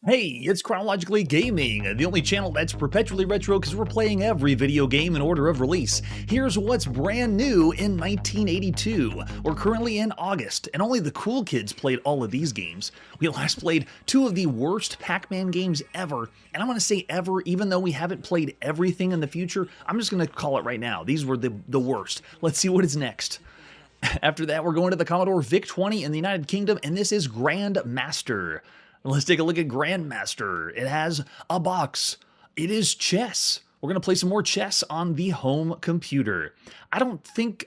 Hey, it's Chronologically Gaming, the only channel that's perpetually retro because we're playing every video game in order of release. Here's what's brand new in 1982. We're currently in August, and only the cool kids played all of these games. We last played two of the worst Pac-Man games ever, and I'm going to say ever, even though we haven't played everything in the future, I'm just going to call it right now. These were the worst. Let's see what is next. After that, we're going to the Commodore VIC-20 in the United Kingdom, and this is Grandmaster. Let's take a look at Grandmaster. It has a box. It is chess. We're going to play some more chess on the home computer. I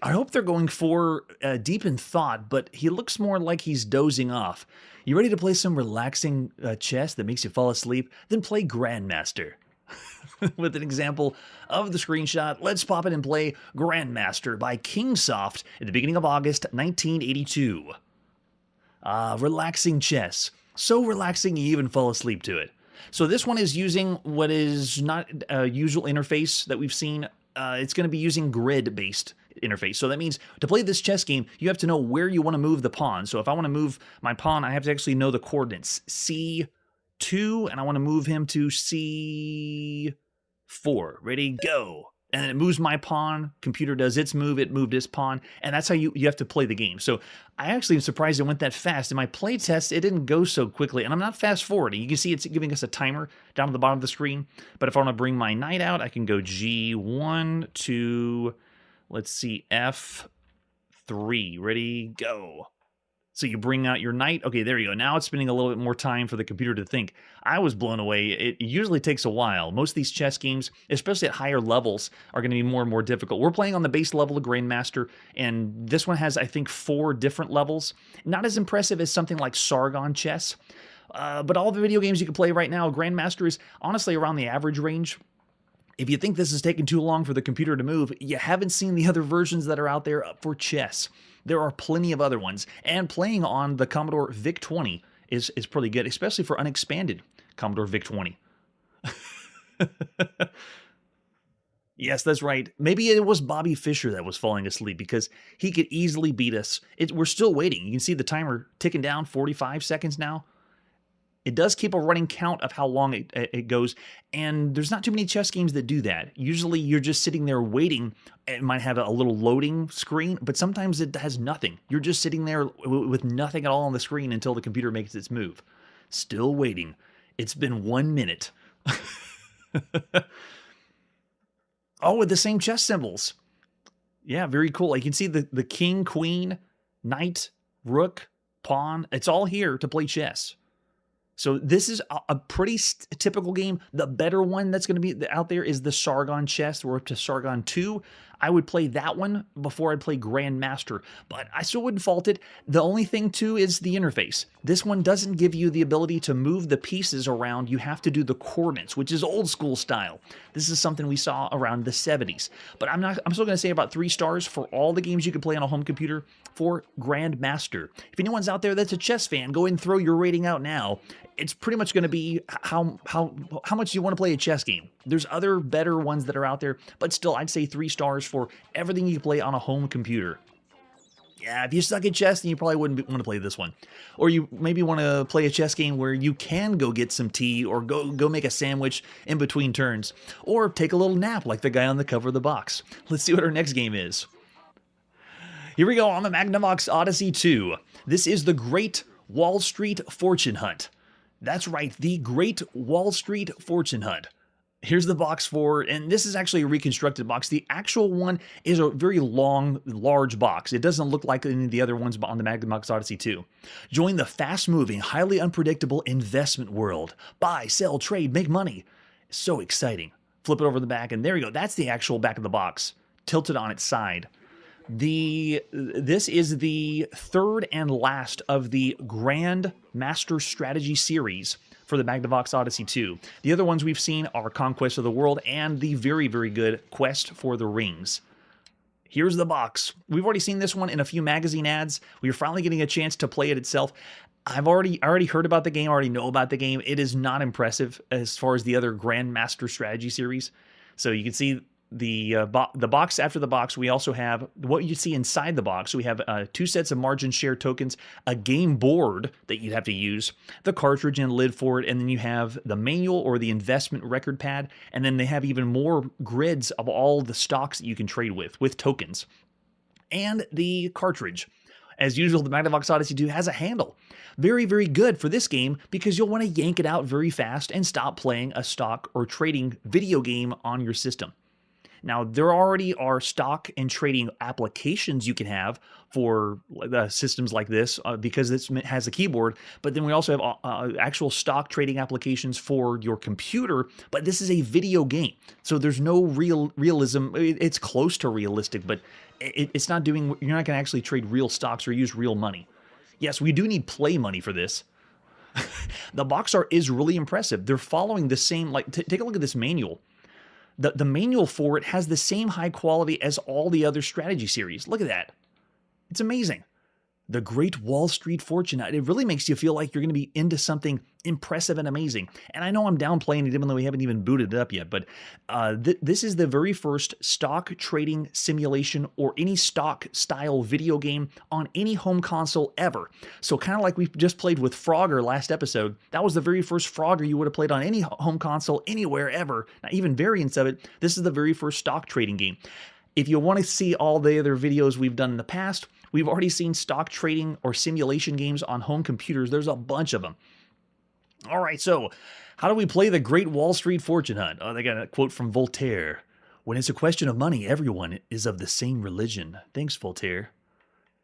hope they're going for deep in thought, but he looks more like he's dozing off. You ready to play some relaxing chess that makes you fall asleep? Then play Grandmaster. With an example of the screenshot, let's pop it and play Grandmaster by Kingsoft at the beginning of August 1982. Relaxing chess. So relaxing you even fall asleep to it. So this one is using what is not a usual interface that we've seen. It's going to be using grid-based interface. So that means to play this chess game, you have to know where you want to move the pawn. So if I want to move my pawn, I have to actually know the coordinates. C2, and I want to move him to C4. Ready, go. And then it moves my pawn, computer does its move, it moved its pawn, and that's how you have to play the game. So I actually am surprised it went that fast. In my play test, it didn't go so quickly, and I'm not fast forwarding. You can see it's giving us a timer down at the bottom of the screen, but if I want to bring my knight out, I can go G1 to, let's see, F3. Ready, go. So you bring out your knight. Okay, there you go. Now it's spending a little bit more time for the computer to think. I was blown away. It usually takes a while. Most of these chess games, especially at higher levels, are going to be more and more difficult. We're playing on the base level of Grandmaster, and this one has, I think, 4 different levels. Not as impressive as something like Sargon chess, but all the video games you can play right now, Grandmaster is honestly around the average range. If you think this is taking too long for the computer to move, you haven't seen the other versions that are out there for chess. There are plenty of other ones, and playing on the Commodore VIC-20 is pretty good, especially for unexpanded Commodore VIC-20. Yes, that's right. Maybe it was Bobby Fischer that was falling asleep because he could easily beat us. We're still waiting. You can see the timer ticking down, 45 seconds now. It does keep a running count of how long it goes, and there's not too many chess games that do that. Usually you're just sitting there waiting. It might have a little loading screen, but sometimes it has nothing. You're just sitting there with nothing at all on the screen until the computer makes its move. Still waiting. It's been 1 minute. Oh, with the same chess symbols. Yeah, very cool. You can see the king, queen, knight, rook, pawn. It's all here to play chess. So this is a pretty typical game. The better one that's going to be out there is the Sargon chess. We're up to Sargon 2. I would play that one before I'd play Grandmaster, but I still wouldn't fault it. The only thing, too, is the interface. This one doesn't give you the ability to move the pieces around. You have to do the coordinates, which is old school style. This is something we saw around the 70s. But I'm still going to say about 3 stars for all the games you can play on a home computer for Grandmaster. If anyone's out there that's a chess fan, go ahead and throw your rating out now. It's pretty much going to be how much you want to play a chess game. There's other better ones that are out there, but still, I'd say 3 stars for everything you can play on a home computer. Yeah, if you suck at chess, then you probably wouldn't want to play this one. Or you maybe want to play a chess game where you can go get some tea or go make a sandwich in between turns. Or take a little nap like the guy on the cover of the box. Let's see what our next game is. Here we go on the Magnavox Odyssey 2. This is the Great Wall Street Fortune Hunt. That's right, the Great Wall Street Fortune Hunt. Here's the box for, and this is actually a reconstructed box. The actual one is a very long, large box. It doesn't look like any of the other ones on the Magnavox Odyssey 2. Join the fast-moving, highly unpredictable investment world. Buy, sell, trade, make money. So exciting. Flip it over the back, and there you go. That's the actual back of the box, tilted on its side. This is the third and last of the Grand Master Strategy series for the Magnavox Odyssey 2. The other ones we've seen are Conquest of the World and the very, very good Quest for the Rings. Here's the box. We've already seen this one in a few magazine ads. We're finally getting a chance to play it itself. I've already heard about the game, already know about the game. It is not impressive as far as the other Grandmaster Strategy series. So you can see the box after the box, we also have what you see inside the box. So we have 2 sets of margin share tokens, a game board that you'd have to use, the cartridge and lid for it, and then you have the manual or the investment record pad, and then they have even more grids of all the stocks that you can trade with tokens, and the cartridge. As usual, the Magnavox Odyssey 2 has a handle. Very, very good for this game because you'll want to yank it out very fast and stop playing a stock or trading video game on your system. Now, there already are stock and trading applications you can have for systems like this because it has a keyboard, but then we also have actual stock trading applications for your computer, but this is a video game, so there's no realism. It's close to realistic, but it's not doing, you're not going to actually trade real stocks or use real money. Yes, we do need play money for this. The box art is really impressive. They're following the same, like, take a look at this manual. The manual for it has the same high quality as all the other strategy series. Look at that. It's amazing. The Great Wall Street Fortune. It really makes you feel like you're going to be into something impressive and amazing. And I know I'm downplaying it even though we haven't even booted it up yet, but this is the very first stock trading simulation or any stock style video game on any home console ever. So kind of like we just played with Frogger last episode, that was the very first Frogger you would have played on any home console anywhere ever, not even variants of it. This is the very first stock trading game. If you want to see all the other videos we've done in the past, we've already seen stock trading or simulation games on home computers. There's a bunch of them. All right, so how do we play the Great Wall Street Fortune Hunt? Oh, they got a quote from Voltaire. When it's a question of money, everyone is of the same religion. Thanks, Voltaire.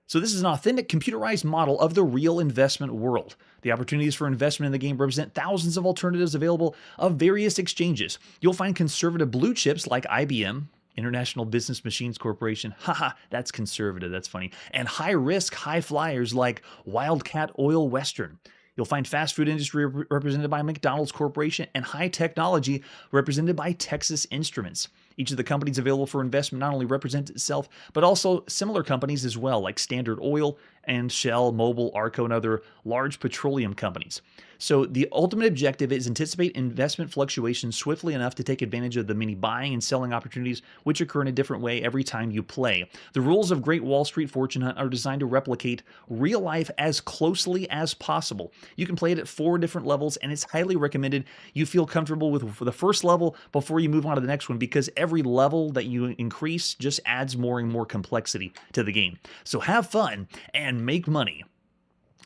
So this is an authentic computerized model of the real investment world. The opportunities for investment in the game represent thousands of alternatives available of various exchanges. You'll find conservative blue chips like IBM, International Business Machines Corporation, haha, that's conservative, that's funny, and high-risk, high flyers like Wildcat Oil Western. You'll find fast food industry represented by McDonald's Corporation and high technology represented by Texas Instruments. Each of the companies available for investment not only represents itself, but also similar companies as well, like Standard Oil and Shell, Mobil, Arco, and other large petroleum companies. So the ultimate objective is anticipate investment fluctuations swiftly enough to take advantage of the many buying and selling opportunities which occur in a different way every time you play. The rules of Great Wall Street Fortune Hunt are designed to replicate real life as closely as possible. You can play it at 4 different levels, and it's highly recommended you feel comfortable with the first level before you move on to the next one, because every level that you increase just adds more and more complexity to the game. So have fun and make money.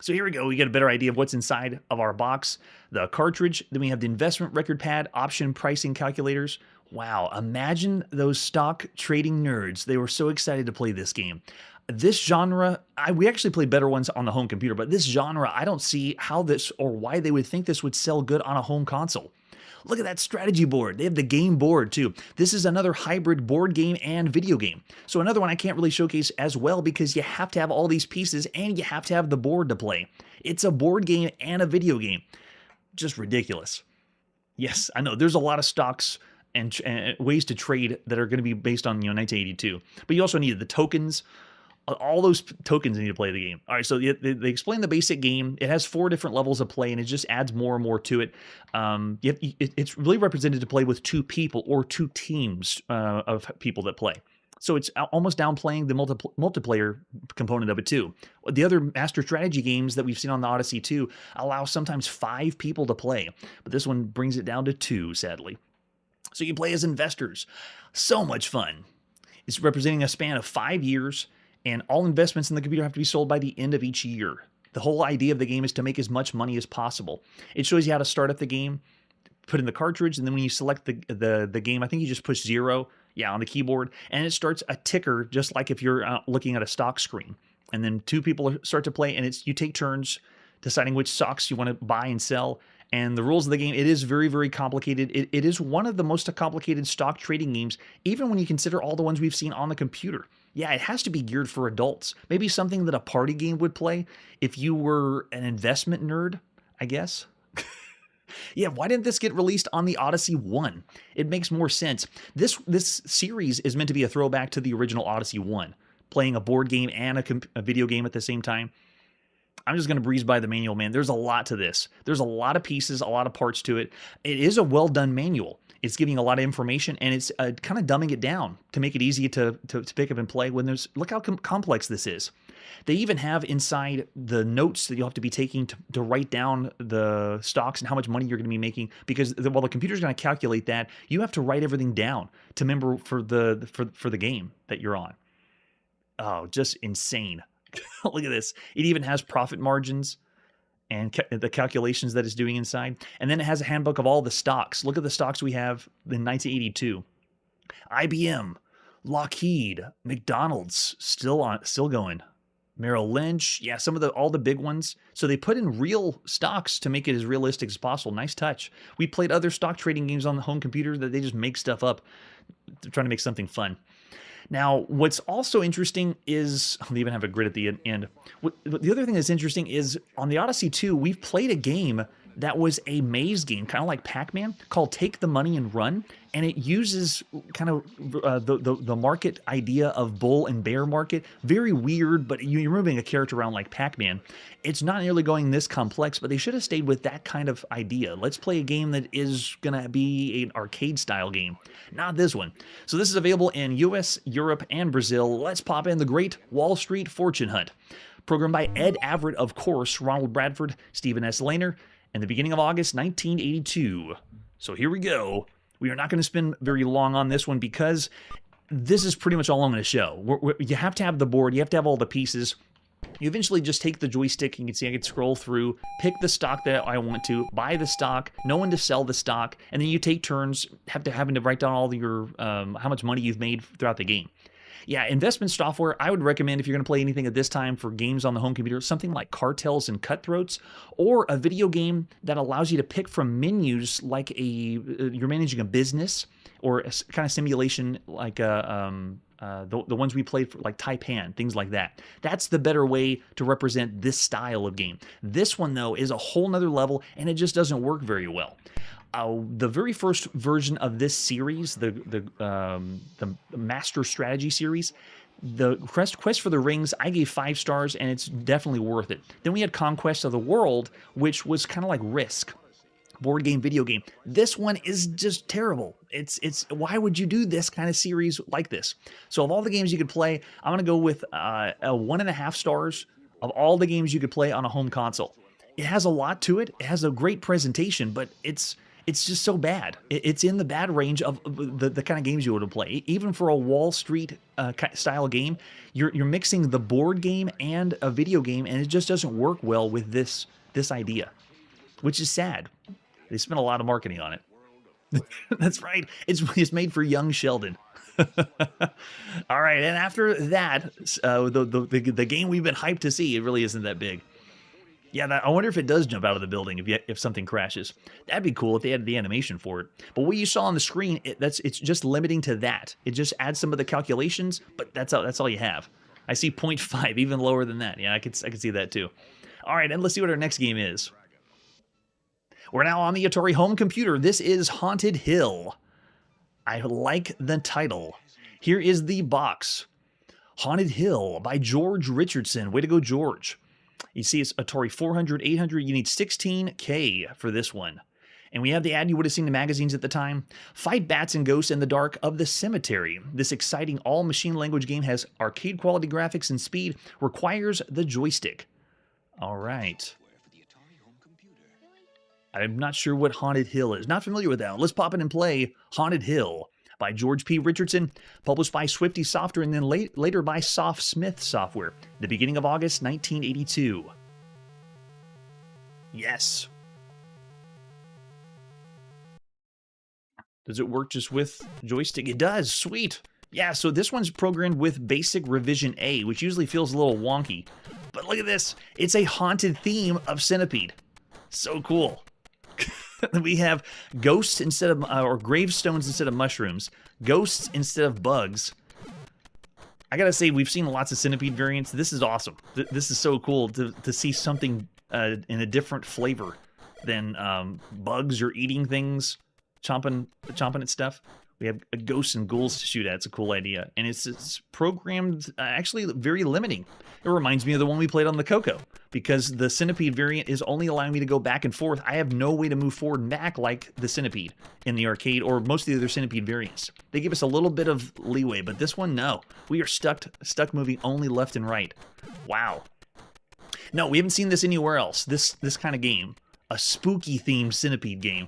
So here we go. We get a better idea of what's inside of our box. The cartridge, then we have the investment record pad, option pricing calculators. Wow, imagine those stock trading nerds. They were so excited to play this game. This genre, we actually played better ones on the home computer, but this genre, I don't see how this or why they would think this would sell good on a home console. Look at that strategy board. They have the game board too. This is another hybrid board game and video game. So another one I can't really showcase as well because you have to have all these pieces and you have to have the board to play. It's a board game and a video game. Just ridiculous. Yes, I know. There's a lot of stocks and ways to trade that are going to be based on 1982. But you also need the tokens. All those tokens need to play the game. All right, so they explain the basic game. It has 4 different levels of play, and it just adds more and more to it. It's really represented to play with 2 people or 2 teams of people that play. So it's almost downplaying the multiplayer component of it too. The other master strategy games that we've seen on the Odyssey 2 allow sometimes 5 people to play, but this one brings it down to 2, sadly. So you play as investors. So much fun. It's representing a span of 5 years, and all investments in the computer have to be sold by the end of each year. The whole idea of the game is to make as much money as possible. It shows you how to start up the game, put in the cartridge, and then when you select the game, I think you just push 0, on the keyboard, and it starts a ticker just like if you're looking at a stock screen. And then 2 people start to play, and you take turns deciding which stocks you want to buy and sell. And the rules of the game, it is very, very complicated. It is one of the most complicated stock trading games, even when you consider all the ones we've seen on the computer. Yeah, it has to be geared for adults. Maybe something that a party game would play if you were an investment nerd, I guess. Yeah, why didn't this get released on the Odyssey 1? It makes more sense. This series is meant to be a throwback to the original Odyssey 1, playing a board game and a video game at the same time. I'm just going to breeze by the manual, man. There's a lot to this. There's a lot of pieces, a lot of parts to it. It is a well-done manual. It's giving a lot of information, and it's kind of dumbing it down to make it easy to pick up and play. When there's look how complex this is. They even have inside the notes that you'll have to be taking to write down the stocks and how much money you're going to be making, because while the computer's going to calculate that, you have to write everything down to remember for the game that you're on. Oh, just insane. Look at this. It even has profit margins and the calculations that it's doing inside. And then it has a handbook of all the stocks. Look at the stocks we have in 1982. IBM, Lockheed, McDonald's, still going. Merrill Lynch, yeah, all the big ones. So they put in real stocks to make it as realistic as possible. Nice touch. We played other stock trading games on the home computer that they just make stuff up. They're trying to make something fun. Now, what's also interesting is, I'll even have a grid at the end. The other thing that's interesting is on the Odyssey 2, we've played a game that was a maze game, kind of like Pac-Man, called Take the Money and Run. And it uses kind of the market idea of bull and bear market. Very weird, but you're moving a character around like Pac-Man. It's not nearly going this complex, but they should have stayed with that kind of idea. Let's play a game that is going to be an arcade-style game, not this one. So this is available in US, Europe, and Brazil. Let's pop in the Great Wall Street Fortune Hunt. Programmed by Ed Averitt, of course, Ronald Bradford, Stephen S. Lehner, in the beginning of August 1982. So here we go. We are not going to spend very long on this one because this is pretty much all I'm going to show. You have to have the board. You have to have all the pieces. You eventually just take the joystick. You can see I can scroll through, pick the stock that I want to, buy the stock, know when to sell the stock, and then you take turns having to write down all your how much money you've made throughout the game. Yeah, investment software, I would recommend if you're going to play anything at this time for games on the home computer, something like Cartels and Cutthroats, or a video game that allows you to pick from menus like you're managing a business, or a kind of simulation like the ones we played for like Taipan, things like that. That's the better way to represent this style of game. This one, though, is a whole nother level, and it just doesn't work very well. The very first version of this series, the Master Strategy series, the Quest for the Rings, I gave 5 stars, and it's definitely worth it. Then we had Conquest of the World, which was kind of like Risk, board game, video game. This one is just terrible. It's why would you do this kind of series like this? So of all the games you could play, I'm gonna go with a 1.5 stars of all the games you could play on a home console. It has a lot to it. It has a great presentation, but it's just so bad. It's in the bad range of the kind of games you would play. Even for a Wall Street style game, you're mixing the board game and a video game, and it just doesn't work well with this idea, which is sad. They spent a lot of marketing on it. That's right. It's made for young Sheldon. All right, and after that, the game we've been hyped to see, it really isn't that big. Yeah, I wonder if it does jump out of the building if something crashes. That'd be cool if they had the animation for it. But what you saw on the screen, it's just limiting to that. It just adds some of the calculations, but that's all you have. I see 0.5, even lower than that. Yeah, I could see that too. All right, and let's see what our next game is. We're now on the Atari home computer. This is Haunted Hill. I like the title. Here is the box. Haunted Hill by George Richardson. Way to go, George. You see it's Atari 400, 800. You need 16K for this one. And we have the ad you would have seen in the magazines at the time. Fight bats and ghosts in the dark of the cemetery. This exciting all-machine language game has arcade-quality graphics and speed. Requires the joystick. All right. I'm not sure what Haunted Hill is. Not familiar with that. Let's pop in and play Haunted Hill by George P. Richardson, published by Swifty Software and then later by Soft Smith Software, the beginning of August 1982. Yes. Does it work just with joystick? It does. Sweet. Yeah, so this one's programmed with Basic Revision A, which usually feels a little wonky. But look at this. It's a haunted theme of Centipede. So cool. We have ghosts instead of, or gravestones instead of mushrooms, ghosts instead of bugs. I gotta say, we've seen lots of Centipede variants. This is awesome. This is so cool to see something in a different flavor than bugs or eating things, chomping at stuff. We have ghosts and ghouls to shoot at. It's a cool idea. And it's programmed actually very limiting. It reminds me of the one we played on the Coco, because the Centipede variant is only allowing me to go back and forth. I have no way to move forward and back like the Centipede in the arcade or most of the other Centipede variants. They give us a little bit of leeway, but this one, no. We are stuck moving only left and right. Wow. No, we haven't seen this anywhere else. This kind of game. A spooky-themed Centipede game.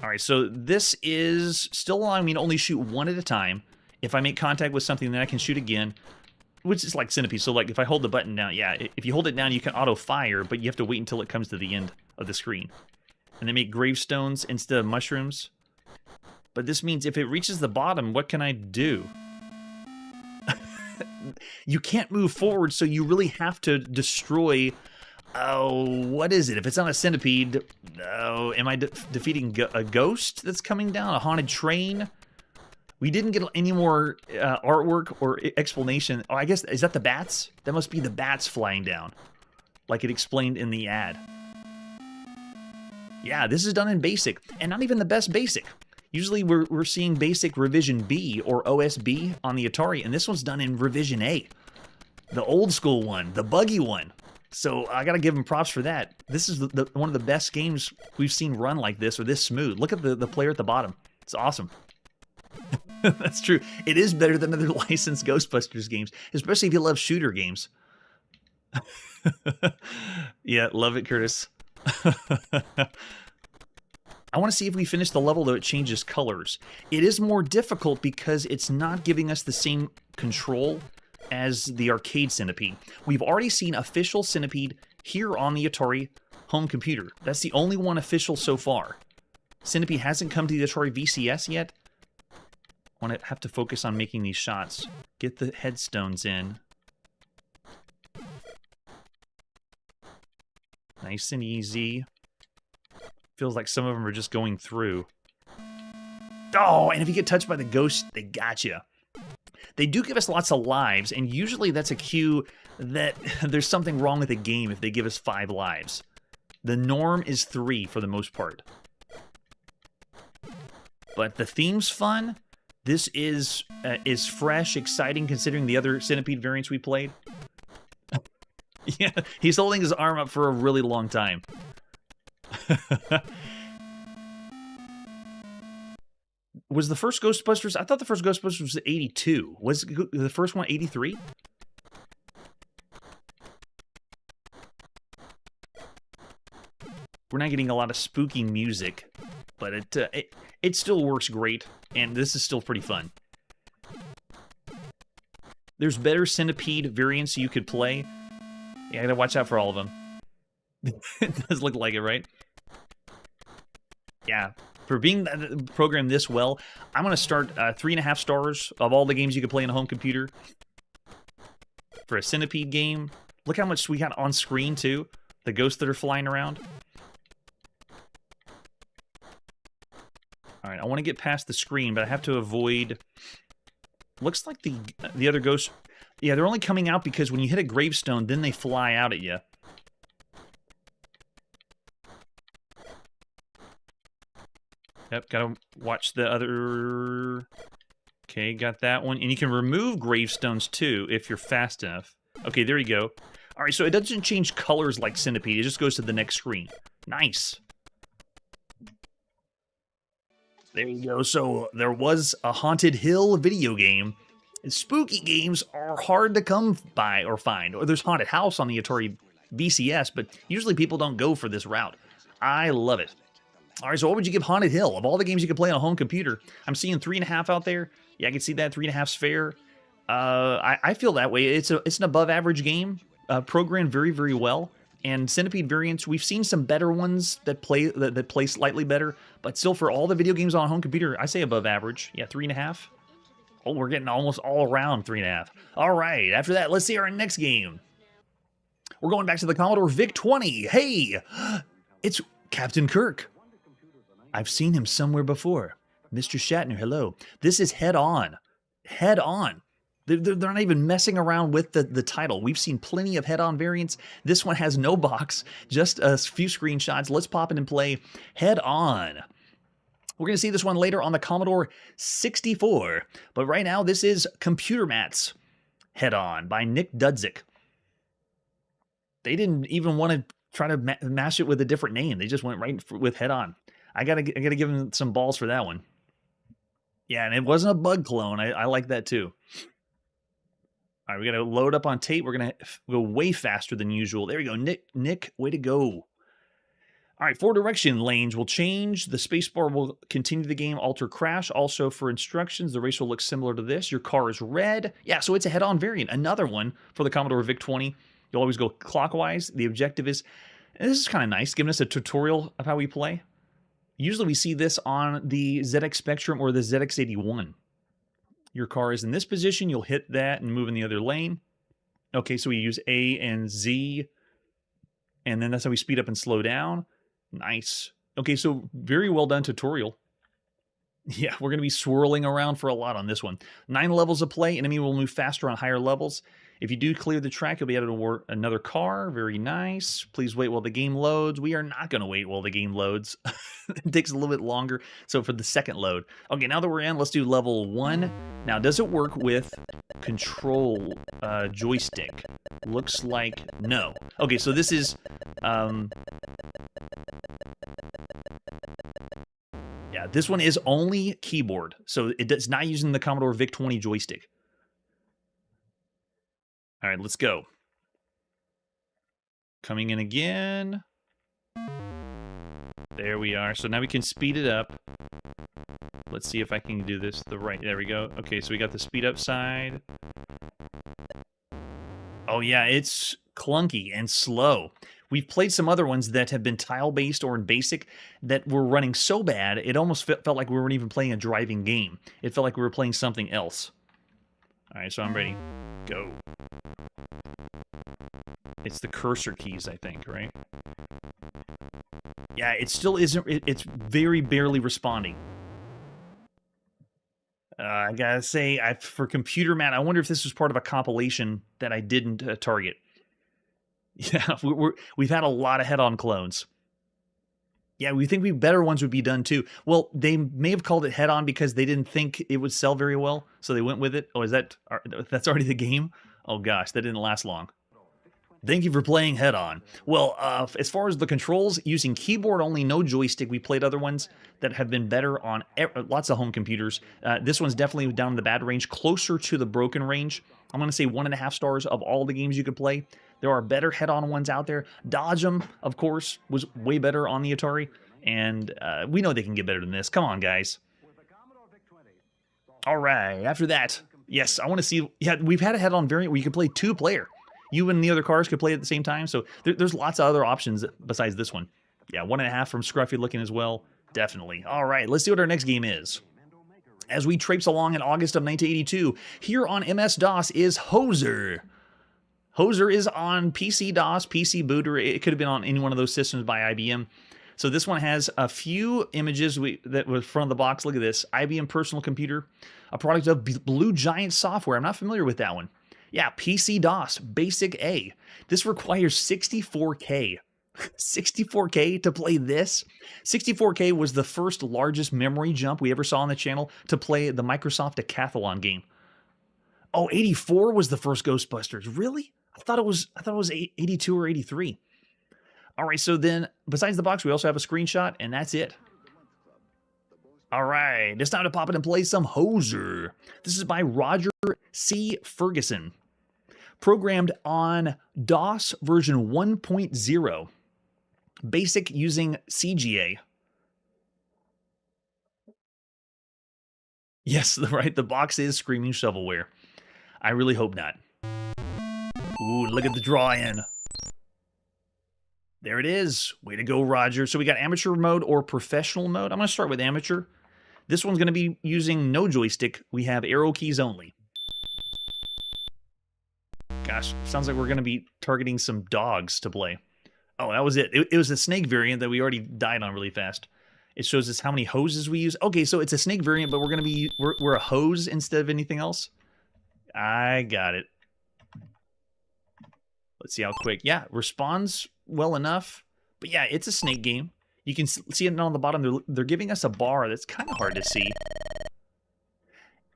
All right, so this is still allowing me to only shoot one at a time. If I make contact with something, then I can shoot again, which is like Centipede. So like if I hold the button down, yeah, if you hold it down, you can auto-fire, but you have to wait until it comes to the end of the screen. And they make gravestones instead of mushrooms. But this means if it reaches the bottom, what can I do? You can't move forward, so you really have to destroy... Oh, what is it? If it's on a centipede, oh, am I defeating a ghost that's coming down? A haunted train? We didn't get any more artwork or explanation. Oh, I guess, is that the bats? That must be the bats flying down, like it explained in the ad. Yeah, this is done in basic, and not even the best basic. Usually we're seeing basic revision B or OSB on the Atari, and this one's done in revision A. The old school one, the buggy one. So I gotta give him props for that. This is one of the best games we've seen run like this or this smooth. Look at the player at the bottom. It's awesome. That's true. It is better than other licensed Ghostbusters games, especially if you love shooter games. Yeah, love it, Curtis. I want to see if we finish the level, though it changes colors. It is more difficult because it's not giving us the same control as the arcade Centipede. We've already seen official Centipede here on the Atari home computer. That's the only one official so far. Centipede hasn't come to the Atari VCS yet. I want to have to focus on making these shots. Get the headstones in. Nice and easy. Feels like some of them are just going through. Oh, and if you get touched by the ghost, they gotcha. They do give us lots of lives, and usually that's a cue that there's something wrong with the game if they give us 5 lives. The norm is 3 for the most part. But the theme's fun. This is fresh, exciting, considering the other Centipede variants we played. Yeah, he's holding his arm up for a really long time. Was the first Ghostbusters... I thought the first Ghostbusters was 82. Was the first one 83? We're not getting a lot of spooky music, but it still works great, and this is still pretty fun. There's better Centipede variants you could play. Yeah, I gotta watch out for all of them. It does look like it, right? Yeah. For being programmed this well, I'm going to start 3.5 stars of all the games you can play on a home computer. For a Centipede game, look how much we got on screen, too. The ghosts that are flying around. All right, I want to get past the screen, but I have to avoid... Looks like the other ghosts... Yeah, they're only coming out because when you hit a gravestone, then they fly out at you. Yep, gotta watch the other... Okay, got that one. And you can remove gravestones, too, if you're fast enough. Okay, there you go. All right, so it doesn't change colors like Centipede. It just goes to the next screen. Nice. There you go. So there was a Haunted Hill video game. Spooky games are hard to come by or find. Or there's Haunted House on the Atari VCS, but usually people don't go for this route. I love it. All right, so what would you give Haunted Hill? Of all the games you can play on a home computer, I'm seeing 3.5 out there. Yeah, I can see that 3.5's fair. I feel that way. It's an above-average game, programmed very, very well. And Centipede variants, we've seen some better ones that play slightly better, but still, for all the video games on a home computer, I say above average. Yeah, 3.5. Oh, we're getting almost all around 3.5. All right, after that, let's see our next game. We're going back to the Commodore VIC-20. Hey, it's Captain Kirk. I've seen him somewhere before. Mr. Shatner, hello. This is Head On. Head On. They're not even messing around with the title. We've seen plenty of Head On variants. This one has no box, just a few screenshots. Let's pop in and play Head On. We're going to see this one later on the Commodore 64. But right now, this is Computer Mats Head-On by Nick Dudzik. They didn't even want to try to mash it with a different name. They just went right with Head-On. I gotta give them some balls for that one. Yeah, and it wasn't a bug clone. I like that too. All right, we got to load up on tape. We're going to go way faster than usual. There we go. Nick, way to go. All right, 4 direction lanes will change. The spacebar will continue the game, alter crash. Also, for instructions, the race will look similar to this. Your car is red. Yeah, so it's a head-on variant. Another one for the Commodore VIC-20. You'll always go clockwise. The objective is, and this is kind of nice, giving us a tutorial of how we play. Usually we see this on the ZX Spectrum or the ZX81. Your car is in this position. You'll hit that and move in the other lane. Okay, so we use A and Z. And then that's how we speed up and slow down. Nice. Okay, so very well done tutorial. Yeah, we're going to be swirling around for a lot on this one. 9 levels of play. Enemy will move faster on higher levels. If you do clear the track, you'll be able to award another car. Very nice. Please wait while the game loads. We are not going to wait while the game loads. It takes a little bit longer. So for the second load. Okay, now that we're in, let's do level 1. Now, does it work with control joystick? Looks like no. Okay, so this is... yeah, this one is only keyboard. So it's not using the Commodore VIC-20 joystick. All right, let's go. Coming in again. There we are. So now we can speed it up. Let's see if I can do this the right... There we go. Okay, so we got the speed up side. Oh, yeah, it's clunky and slow. We've played some other ones that have been tile-based or in BASIC that were running so bad, it almost felt like we weren't even playing a driving game. It felt like we were playing something else. All right, so I'm ready. Go. It's the cursor keys, I think, right? Yeah, it still isn't... It's very barely responding. I gotta say, for Computer Mat, I wonder if this was part of a compilation that I didn't target. Yeah, we've had a lot of head-on clones. Yeah, we think better ones would be done too. Well, they may have called it head-on because they didn't think it would sell very well, so they went with it. Oh, that's already the game? Oh gosh, that didn't last long. Thank you for playing head-on. Well, as far as the controls, using keyboard only, no joystick. We played other ones that have been better on lots of home computers. This one's definitely down in the bad range, closer to the broken range. I'm going to say 1.5 stars of all the games you could play. There are better head-on ones out there. Dodge 'em, of course, was way better on the Atari. And we know they can get better than this. Come on, guys. All right, after that, yes, I want to see... Yeah, we've had a head-on variant where you can play 2-player. You and the other cars could play at the same time, so there's lots of other options besides this one. Yeah, 1.5 from Scruffy looking as well. Definitely. All right, let's see what our next game is. As we traipse along in August of 1982, here on MS-DOS is Hoser. Hoser is on PC-DOS, PC Booter. It could have been on any one of those systems by IBM. So this one has a few images that were front of the box. Look at this. IBM Personal Computer, a product of Blue Giant Software. I'm not familiar with that one. Yeah, PC-DOS, Basic A. This requires 64K. 64K to play this? 64K was the first largest memory jump we ever saw on the channel to play the Microsoft Decathlon game. Oh, 84 was the first Ghostbusters. Really? I thought it was 82 or 83. All right, so then besides the box, we also have a screenshot, and that's it. All right, it's time to pop it and play some Hoser. This is by Roger C. Ferguson. Programmed on DOS version 1.0. Basic using CGA. Yes, right, the box is screaming shovelware. I really hope not. Ooh, look at the draw-in. There it is. Way to go, Roger. So we got amateur mode or professional mode. I'm going to start with amateur. This one's going to be using no joystick. We have arrow keys only. Gosh, sounds like we're going to be targeting some dogs to play. Oh, that was it. It was a snake variant that we already died on really fast. It shows us how many hoses we use. Okay, so it's a snake variant, but we're a hose instead of anything else. I got it. Let's see how quick. Yeah, responds well enough. But yeah, it's a snake game. You can see it on the bottom. They're giving us a bar that's kind of hard to see.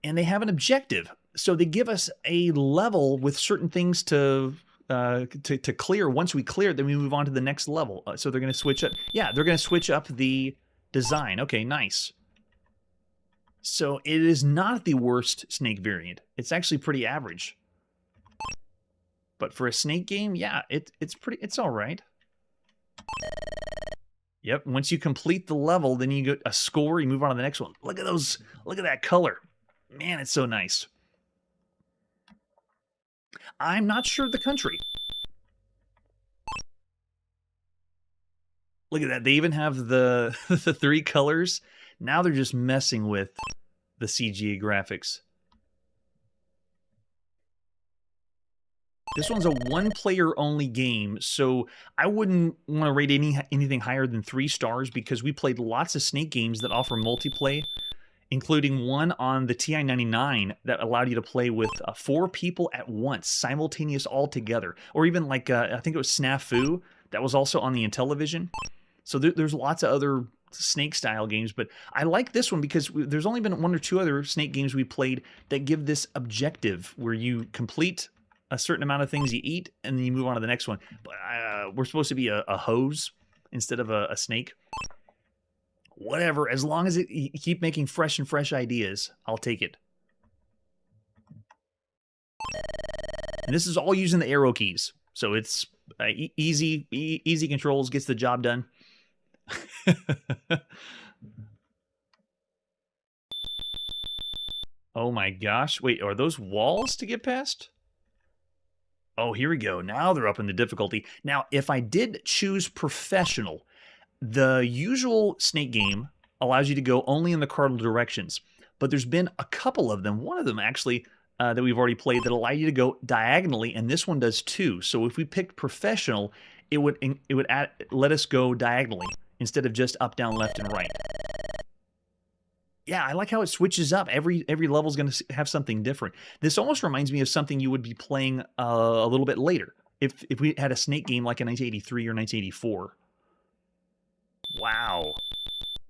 And they have an objective. So they give us a level with certain things to clear. Once we clear it, then we move on to the next level. So they're going to switch up. Yeah, they're going to switch up the design. Okay, nice. So it is not the worst Snake variant. It's actually pretty average. But for a Snake game, yeah, it's all right. Yep, once you complete the level, then you get a score, you move on to the next one. Look at those, look at that color. Man, it's so nice. I'm not sure the country. Look at that, they even have the, the 3 colors. Now they're just messing with the CGA graphics. This one's a one-player only game, so I wouldn't want to rate anything higher than 3 stars because we played lots of Snake games that offer multiplayer, including one on the TI-99 that allowed you to play with 4 people at once, simultaneous all together. Or even like, I think it was Snafu, that was also on the Intellivision. So there's lots of other Snake-style games, but I like this one because there's only been 1 or 2 other Snake games we played that give this objective where you complete a certain amount of things you eat, and then you move on to the next one. But we're supposed to be a hose instead of a snake. Whatever, as long as you keep making fresh ideas, I'll take it. And this is all using the arrow keys, so it's easy controls, gets the job done. Oh my gosh, wait, are those walls to get past? Oh, here we go. Now they're up in the difficulty. Now, if I did choose professional, the usual Snake game allows you to go only in the cardinal directions. But there's been a couple of them. One of them, actually, that we've already played that allow you to go diagonally, and this one does too. So if we picked professional, it would let us go diagonally instead of just up, down, left, and right. Yeah, I like how it switches up. Every level's going to have something different. This almost reminds me of something you would be playing a little bit later. If we had a Snake game like in 1983 or 1984. Wow.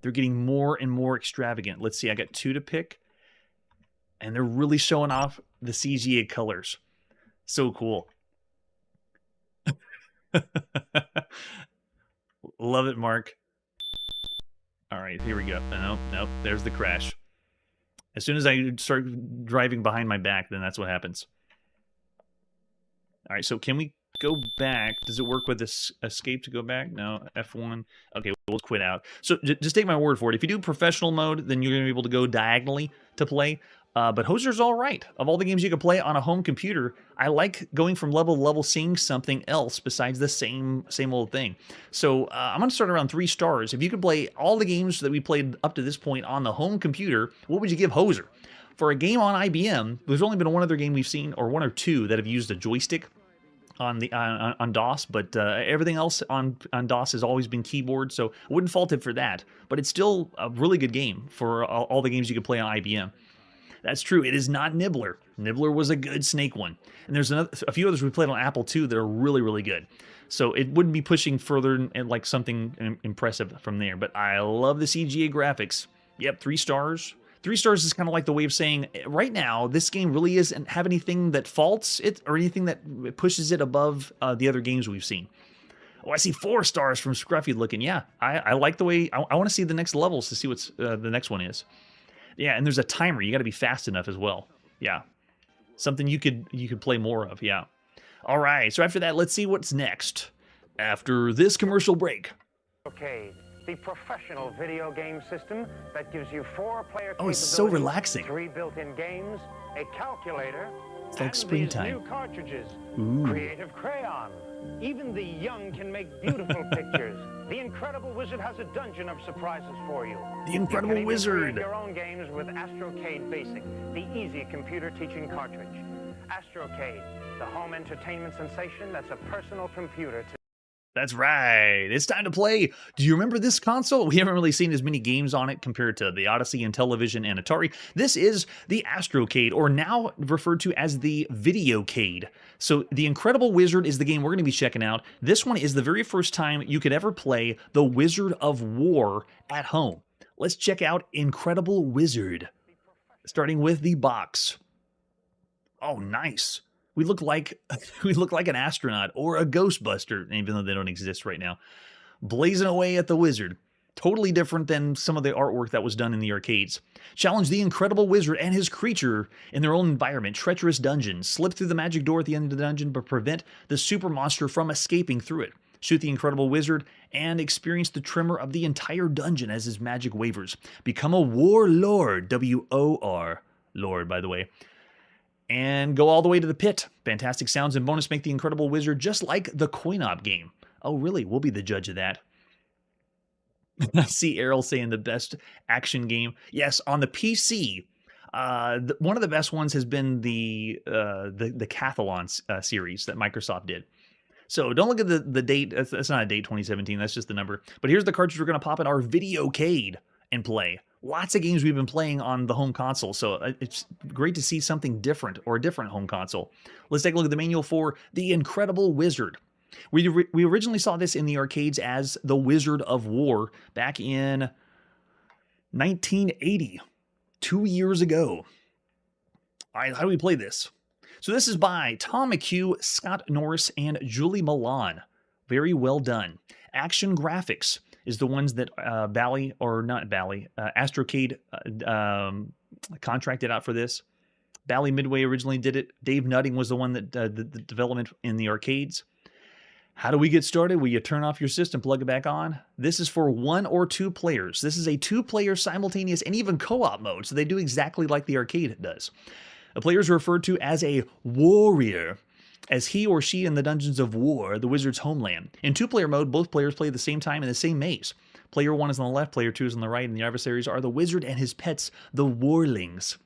They're getting more and more extravagant. Let's see, I got 2 to pick. And they're really showing off the CGA colors. So cool. Love it, Mark. All right, here we go. Nope, there's the crash. As soon as I start driving behind my back, then that's what happens. All right, so can we go back? Does it work with this escape to go back? No, F1. Okay, we'll quit out. So just take my word for it. If you do professional mode, then you're going to be able to go diagonally to play. But Hoser's all right. Of all the games you can play on a home computer, I like going from level to level, seeing something else besides the same old thing. So I'm going to start around 3 stars. If you could play all the games that we played up to this point on the home computer, what would you give Hoser? For a game on IBM, there's only been 1 other game we've seen, or 1 or 2, that have used a joystick on the on DOS, but everything else on DOS has always been keyboard, so I wouldn't fault it for that. But it's still a really good game for all the games you could play on IBM. That's true. It is not Nibbler. Nibbler was a good Snake one. And there's a few others we played on Apple II that are really, really good. So it wouldn't be pushing further and like something impressive from there. But I love the CGA graphics. Yep, 3 stars. 3 stars is kind of like the way of saying, right now, this game really doesn't have anything that faults it or anything that pushes it above the other games we've seen. Oh, I see 4 stars from Scruffy looking. Yeah, I like the way... I want to see the next levels to see what the next one is. Yeah, and there's a timer. You got to be fast enough as well. Yeah, something you could play more of. Yeah. All right. So after that, let's see what's next. After this commercial break. Okay, the professional video game system that gives you 4-player. Oh, it's so relaxing. 3 built-in games, a calculator, it's like and springtime. These new cartridges. Ooh. Creative Crayon. Even the young can make beautiful pictures. The Incredible Wizard has a dungeon of surprises for you. The Incredible Wizard. Your own games with Astrocade Basic, the easy computer teaching cartridge. Astrocade, the home entertainment sensation that's a personal computer. That's right. It's time to play. Do you remember this console? We haven't really seen as many games on it compared to the Odyssey and Television and Atari. This is the Astrocade, or now referred to as the Videocade. So the Incredible Wizard is the game we're going to be checking out. This one is the very first time you could ever play the Wizard of War at home. Let's check out Incredible Wizard, starting with the box. Oh, nice. We look like an astronaut or a Ghostbuster, even though they don't exist right now. Blazing away at the wizard. Totally different than some of the artwork that was done in the arcades. Challenge the Incredible Wizard and his creature in their own environment, treacherous dungeons. Slip through the magic door at the end of the dungeon, but prevent the super monster from escaping through it. Shoot the Incredible Wizard and experience the tremor of the entire dungeon as his magic wavers. Become a warlord, W-O-R, Lord, by the way. And go all the way to the pit. Fantastic sounds and bonus make the Incredible Wizard just like the coin-op game. Oh, really? We'll be the judge of that. I see Errol saying the best action game. Yes, on the PC, one of the best ones has been the Cathalon series that Microsoft did. So don't look at the date. That's not a date, 2017. That's just the number. But here's the cartridge we're going to pop in our Videocade and play. Lots of games we've been playing on the home console, so it's great to see something different or a different home console. Let's take a look at the manual for The Incredible Wizard. We originally saw this in the arcades as The Wizard of War back in 1980, 2 years ago. All right, how do we play this? So this is by Tom McHugh, Scott Norris, and Julie Milan. Very well done. Action graphics is the ones that Astrocade contracted out for this. Bally Midway originally did it. Dave Nutting was the one that did the development in the arcades. How do we get started? Well, you turn off your system, plug it back on. This is for 1 or 2 players. This is a 2-player simultaneous and even co-op mode, so they do exactly like the arcade does. A player is referred to as a warrior, as he or she in the Dungeons of War, the wizard's homeland. In 2-player mode, both players play at the same time in the same maze. Player 1 is on the left, player 2 is on the right, and the adversaries are the wizard and his pets, the warlings.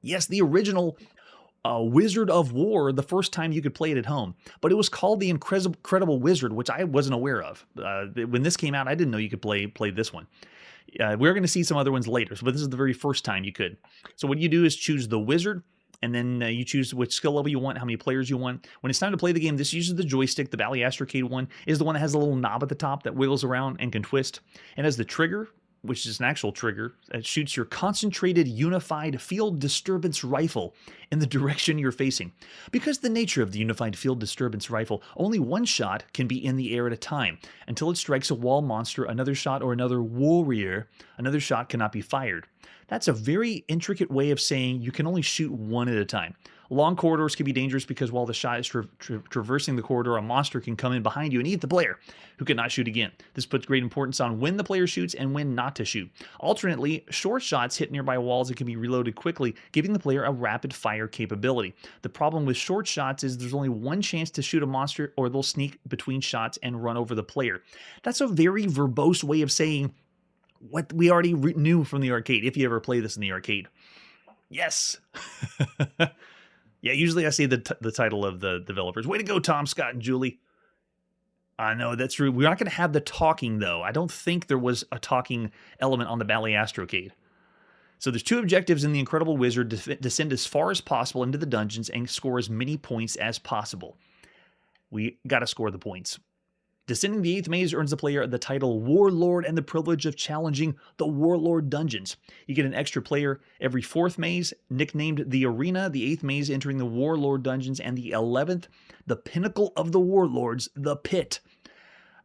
Yes, the original Wizard of War, the first time you could play it at home. But it was called the Incredible Wizard, which I wasn't aware of. When this came out, I didn't know you could play this one. We're going to see some other ones later, but this is the very first time you could. So what you do is choose the wizard, and then you choose which skill level you want, how many players you want. When it's time to play the game, this uses the joystick. The Bally Astrocade one is the one that has a little knob at the top that wiggles around and can twist. And as the trigger, which is an actual trigger, it shoots your concentrated unified field disturbance rifle in the direction you're facing. Because the nature of the unified field disturbance rifle, only one shot can be in the air at a time. Until it strikes a wall monster, another shot, or another warrior, another shot cannot be fired. That's a very intricate way of saying you can only shoot one at a time. Long corridors can be dangerous because while the shot is traversing the corridor, a monster can come in behind you and eat the player, who cannot shoot again. This puts great importance on when the player shoots and when not to shoot. Alternately, short shots hit nearby walls and can be reloaded quickly, giving the player a rapid fire capability. The problem with short shots is there's only one chance to shoot a monster, or they'll sneak between shots and run over the player. That's a very verbose way of saying what we already knew from the arcade, if you ever play this in the arcade. Yes. Yeah, usually I say the title of the developers. Way to go, Tom, Scott, and Julie. I know, that's true. We're not going to have the talking, though. I don't think there was a talking element on the Bally Astrocade. So there's 2 objectives in the Incredible Wizard: descend as far as possible into the dungeons and score as many points as possible. We got to score the points. Descending the 8th maze earns the player the title Warlord and the privilege of challenging the Warlord dungeons. You get an extra player every 4th maze, nicknamed the Arena, the 8th maze entering the Warlord dungeons, and the 11th, the pinnacle of the Warlords, the Pit.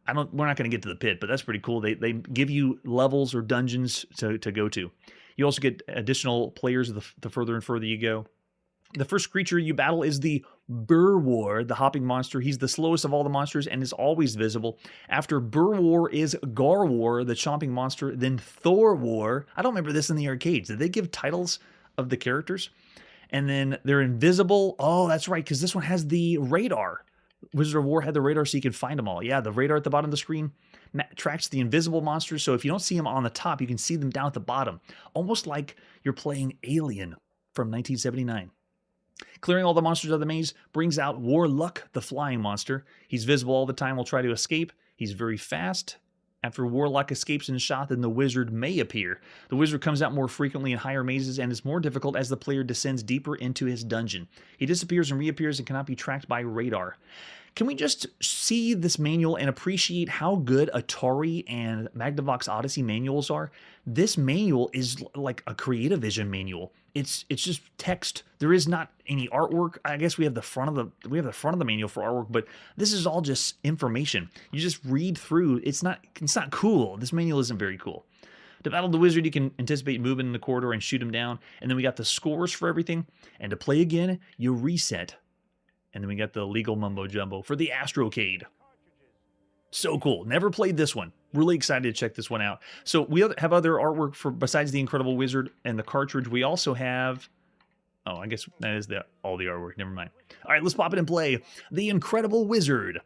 We're not going to get to the Pit, but that's pretty cool. They give you levels or dungeons to go to. You also get additional players the further and further you go. The first creature you battle is the Burwar, the hopping monster. He's the slowest of all the monsters and is always visible. After Burwar is Garwar, the chomping monster, then Thorwar. I don't remember this in the arcades. Did they give titles of the characters? And then they're invisible. Oh, that's right, because this one has the radar. Wizard of War had the radar so you can find them all. Yeah, the radar at the bottom of the screen tracks the invisible monsters, so if you don't see them on the top, you can see them down at the bottom. Almost like you're playing Alien from 1979. Clearing all the monsters of the maze brings out Warluck, the flying monster. He's visible all the time, will try to escape. He's very fast. After Warlock escapes in shot, then the wizard may appear. The wizard comes out more frequently in higher mazes and is more difficult as the player descends deeper into his dungeon. He disappears and reappears and cannot be tracked by radar. Can we just see this manual and appreciate how good Atari and Magnavox Odyssey manuals are? This manual is like a Creative Vision manual. It's just text. There is not any artwork. I guess we have the front of the manual for artwork, but this is all just information. You just read through. It's not cool. This manual isn't very cool. To battle the wizard, you can anticipate moving in the corridor and shoot him down. And then we got the scores for everything. And to play again, you reset. And then we got the legal mumbo jumbo for the Astrocade. So cool. Never played this one. Really excited to check this one out. So we have other artwork for besides the Incredible Wizard and the cartridge. We also have... Oh, I guess that is all the artwork. Never mind. All right, let's pop it and play The Incredible Wizard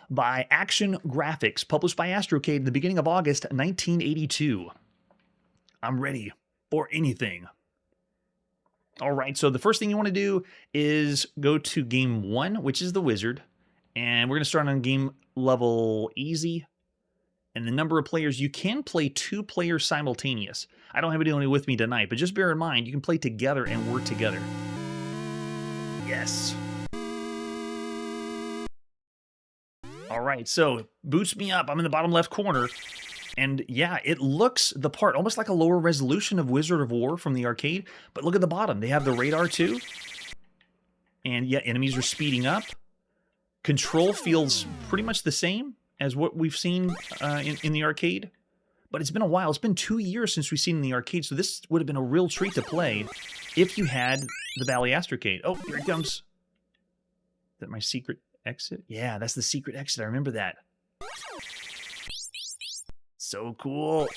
by Action Graphics, published by Astrocade in the beginning of August 1982. I'm ready for anything. All right, so the first thing you want to do is go to game 1, which is the wizard. And we're going to start on game level easy. And the number of players, you can play 2 players simultaneous. I don't have anyone with me tonight, but just bear in mind, you can play together and work together. Yes. All right, so boots me up. I'm in the bottom left corner. And yeah, it looks the part, almost like a lower resolution of Wizard of War from the arcade. But look at the bottom. They have the radar too. And yeah, enemies are speeding up. Control feels pretty much the same as what we've seen in the arcade. But it's been a while. It's been 2 years since we've seen in the arcade. So this would have been a real treat to play if you had the Bally Astrocade. Oh, here it comes. Is that my secret exit? Yeah, that's the secret exit. I remember that. So cool.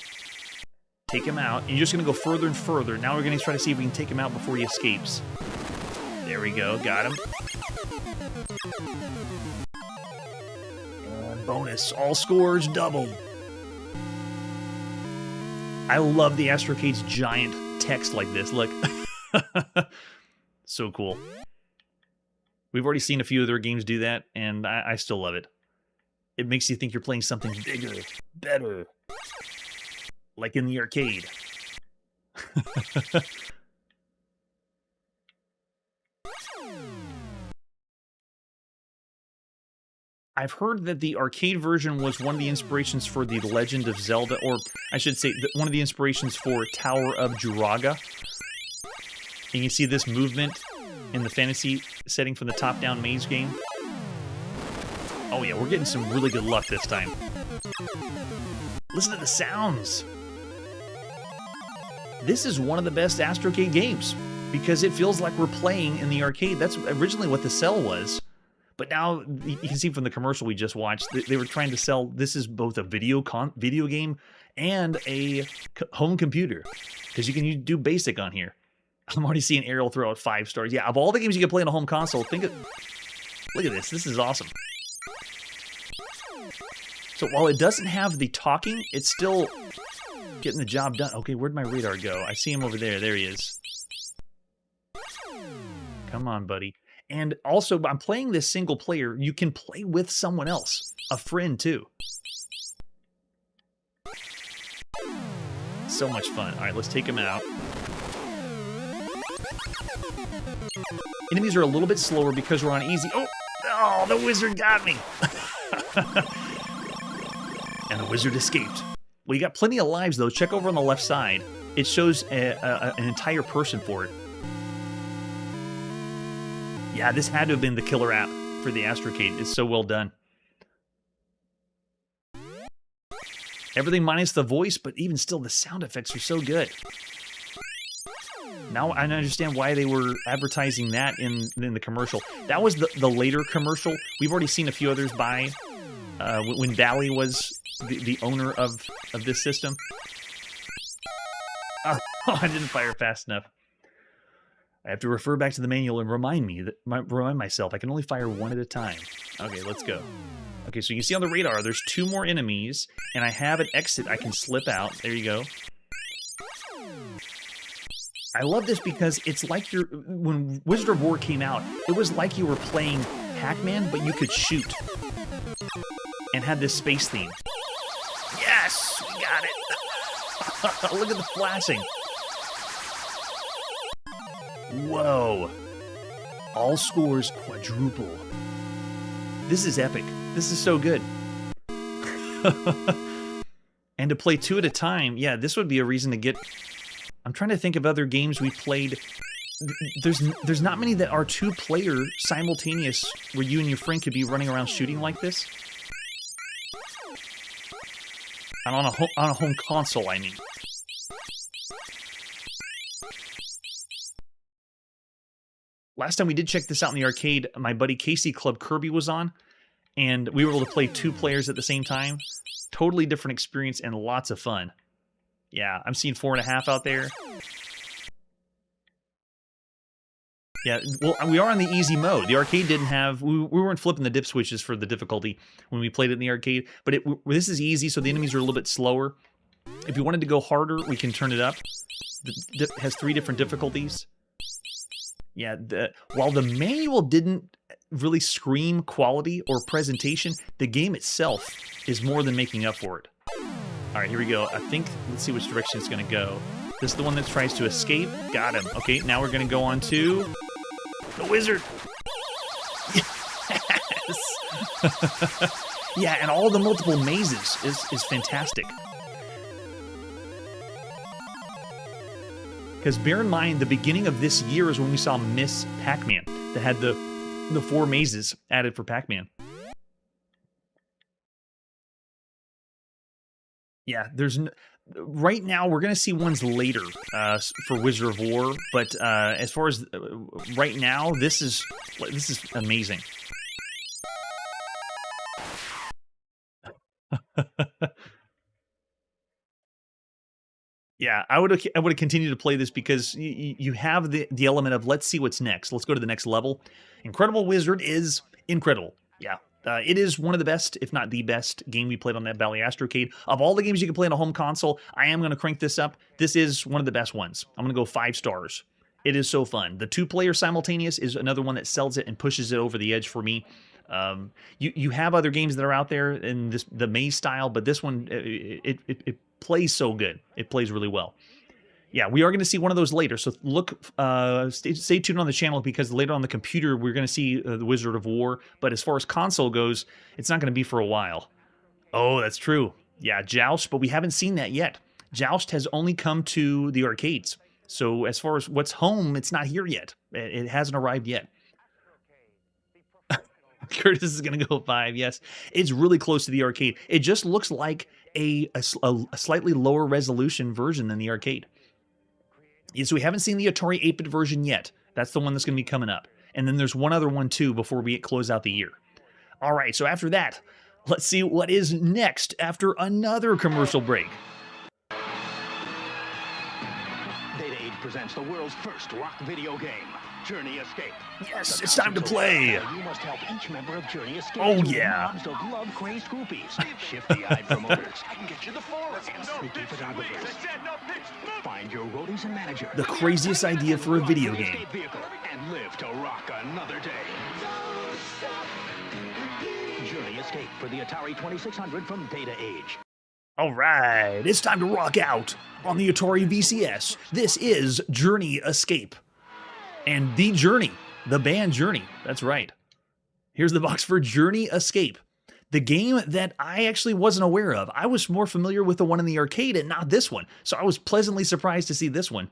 Take him out. And you're just going to go further and further. Now we're going to try to see if we can take him out before he escapes. There we go. Got him. And bonus. All scores doubled. I love the Astrocade's giant text like this. Look. So cool. We've already seen a few of their games do that, and I still love it. It makes you think you're playing something bigger, better. Like in the arcade. I've heard that the arcade version was one of the inspirations for The Legend of Zelda, or I should say one of the inspirations for Tower of Juraga. And you see this movement in the fantasy setting from the top-down maze game. Oh yeah, we're getting some really good luck this time. Listen to the sounds. This is one of the best Astrocade games because it feels like we're playing in the arcade. That's originally what the Cell was. But now you can see from the commercial we just watched, they were trying to sell, this is both a video game and a home computer. Because you can do basic on here. I'm already seeing Ariel throw out 5 stars. Yeah, of all the games you can play on a home console, look at this. This is awesome. So while it doesn't have the talking, it's still getting the job done. Okay, where'd my radar go? I see him over there. There he is. Come on, buddy. And also, I'm playing this single player. You can play with someone else. A friend, too. So much fun. All right, let's take him out. Enemies are a little bit slower because we're on easy. Oh, the wizard got me. And the wizard escaped. Well, you got plenty of lives, though. Check over on the left side. It shows an entire person for it. Yeah, this had to have been the killer app for the Astrocade. It's so well done. Everything minus the voice, but even still, the sound effects are so good. Now I understand why they were advertising that in the commercial. That was the later commercial. We've already seen a few others by when Bally was the owner of this system. Oh, I didn't fire fast enough. I have to refer back to the manual and remind myself I can only fire one at a time. Okay, let's go. Okay, so you can see on the radar, there's 2 more enemies, and I have an exit I can slip out. There you go. I love this because it's like when Wizard of War came out, it was like you were playing Pac-Man, but you could shoot and had this space theme. Yes, we got it. Look at the flashing. Whoa. All scores quadruple. This is epic. This is so good. And to play 2 at a time, yeah, this would be a reason to get... I'm trying to think of other games we played. There's not many that are 2-player simultaneous where you and your friend could be running around shooting like this. And on a home console, I mean. Last time we did check this out in the arcade, my buddy Casey Club Kirby was on, and we were able to play 2 players at the same time. Totally different experience and lots of fun. Yeah, I'm seeing 4.5 out there. Yeah, well, we are on the easy mode. The arcade didn't have... We weren't flipping the dip switches for the difficulty when we played it in the arcade, but this is easy, so the enemies are a little bit slower. If you wanted to go harder, we can turn it up. It has 3 different difficulties. Yeah, while the manual didn't really scream quality or presentation, the game itself is more than making up for it. All right, here we go. I think, let's see which direction it's going to go. This is the one that tries to escape. Got him. Okay, now we're going to go on to the wizard. Yes. Yeah, and all the multiple mazes is fantastic. Because bear in mind, the beginning of this year is when we saw Miss Pac-Man that had the 4 mazes added for Pac-Man. Yeah, right now we're going to see ones later for Wizard of War, but as far as right now, this is amazing. Yeah, I would have continued to play this because you have the element of let's see what's next. Let's go to the next level. Incredible Wizard is incredible. Yeah, it is one of the best, if not the best, game we played on that Bally Astrocade. Of all the games you can play on a home console, I am going to crank this up. This is one of the best ones. I'm going to go 5 stars. It is so fun. The 2-player simultaneous is another one that sells it and pushes it over the edge for me. You have other games that are out there in the maze style, but this one it plays so good. It plays really well. Yeah, we are going to see one of those later, so look, stay tuned on the channel because later on the computer we're going to see the Wizard of War, but as far as console goes, it's not going to be for a while. Oh, that's true. Yeah, Joust, but we haven't seen that yet. Joust has only come to the arcades, so as far as what's home, it's not here yet. It hasn't arrived yet. Curtis is going to go 5, yes. It's really close to the arcade. It just looks like a slightly lower resolution version than the arcade. Yeah, so we haven't seen the Atari 8-bit version yet. That's the one that's going to be coming up. And then there's one other one, too, before we close out the year. All right, so after that, let's see what is next after another commercial break. Data Age presents the world's first rock video game, Journey Escape. Yes, it's time to play. You must help each member of Journey Escape. Oh, yeah. Mobs of love-crazed groupies, shifty-eyed promoters. I can get you the forest. And streaky photographers. Find your roadies and manager. The craziest idea for a video game. Vehicle and live to rock another day. Journey Escape for the Atari 2600 from Data Age. All right, it's time to rock out on the Atari VCS. This is Journey Escape. And the Journey, the band Journey, that's right. Here's the box for Journey Escape, the game that I actually wasn't aware of. I was more familiar with the one in the arcade and not this one, so I was pleasantly surprised to see this one.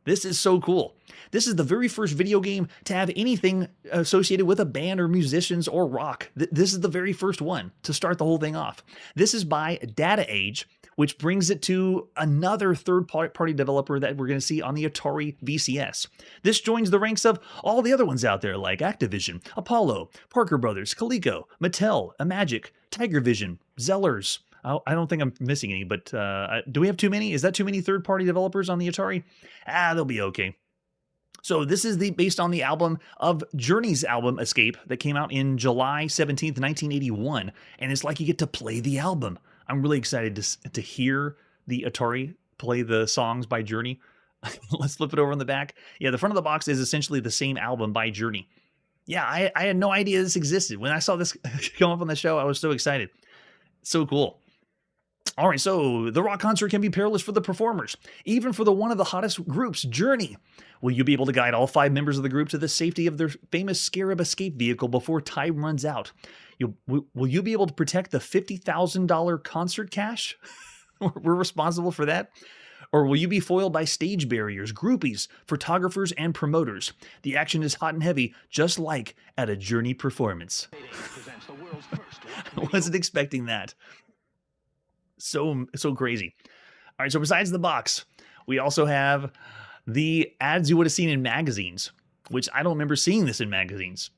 This is so cool. This is the very first video game to have anything associated with a band or musicians or rock. This is the very first one to start the whole thing off. This is by Data Age, which brings it to another third-party developer that we're going to see on the Atari VCS. This joins the ranks of all the other ones out there like Activision, Apollo, Parker Brothers, Coleco, Mattel, Imagic, Tiger Vision, Zellers. I don't think I'm missing any, but do we have too many? Is that too many third-party developers on the Atari? They'll be okay. So this is based on the album of Journey's album Escape that came out in July 17th, 1981, and it's like you get to play the album. I'm really excited to hear the Atari play the songs by Journey. Let's flip it over on the back. Yeah, the front of the box is essentially the same album by Journey. Yeah, I had no idea this existed. When I saw this come up on the show, I was so excited. So cool. All right, so the rock concert can be perilous for the performers, even for the one of the hottest groups, Journey. Will you be able to guide all 5 members of the group to the safety of their famous Scarab escape vehicle before time runs out? Will you be able to protect the $50,000 concert cash? We're responsible for that? Or will you be foiled by stage barriers, groupies, photographers, and promoters? The action is hot and heavy, just like at a Journey performance. I wasn't expecting that. So crazy. All right, so besides the box, we also have the ads you would have seen in magazines, which I don't remember seeing this in magazines.